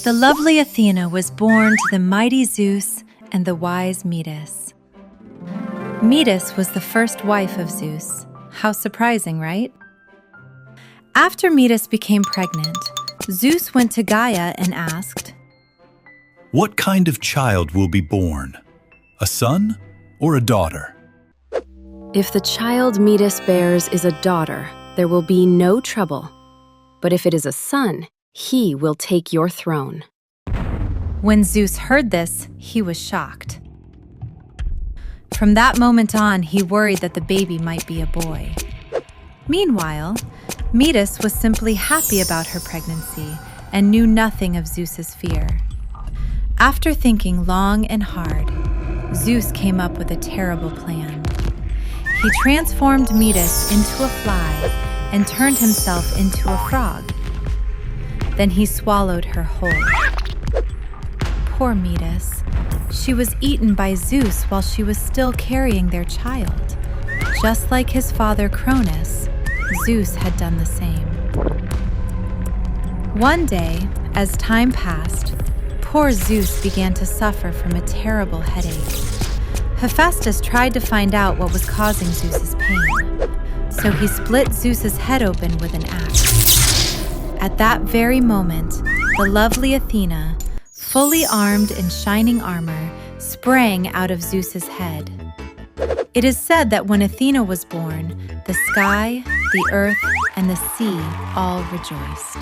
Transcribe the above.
The lovely Athena was born to the mighty Zeus and the wise Metis. Metis was the first wife of Zeus. How surprising, right? After Metis became pregnant, Zeus went to Gaia and asked, "What kind of child will be born? A son or a daughter?" If the child Metis bears is a daughter, there will be no trouble. But if it is a son, he will take your throne. When Zeus heard this, he was shocked. From that moment on, he worried that the baby might be a boy. Meanwhile, Metis was simply happy about her pregnancy and knew nothing of Zeus's fear. After thinking long and hard, Zeus came up with a terrible plan. He transformed Metis into a fly and turned himself into a frog. Then he swallowed her whole. Poor Metis. She was eaten by Zeus while she was still carrying their child. Just like his father Cronus, Zeus had done the same. One day, as time passed, poor Zeus began to suffer from a terrible headache. Hephaestus tried to find out what was causing Zeus's pain, so he split Zeus's head open with an axe. At that very moment, the lovely Athena, fully armed in shining armor, sprang out of Zeus's head. It is said that when Athena was born, the sky, the earth, and the sea all rejoiced.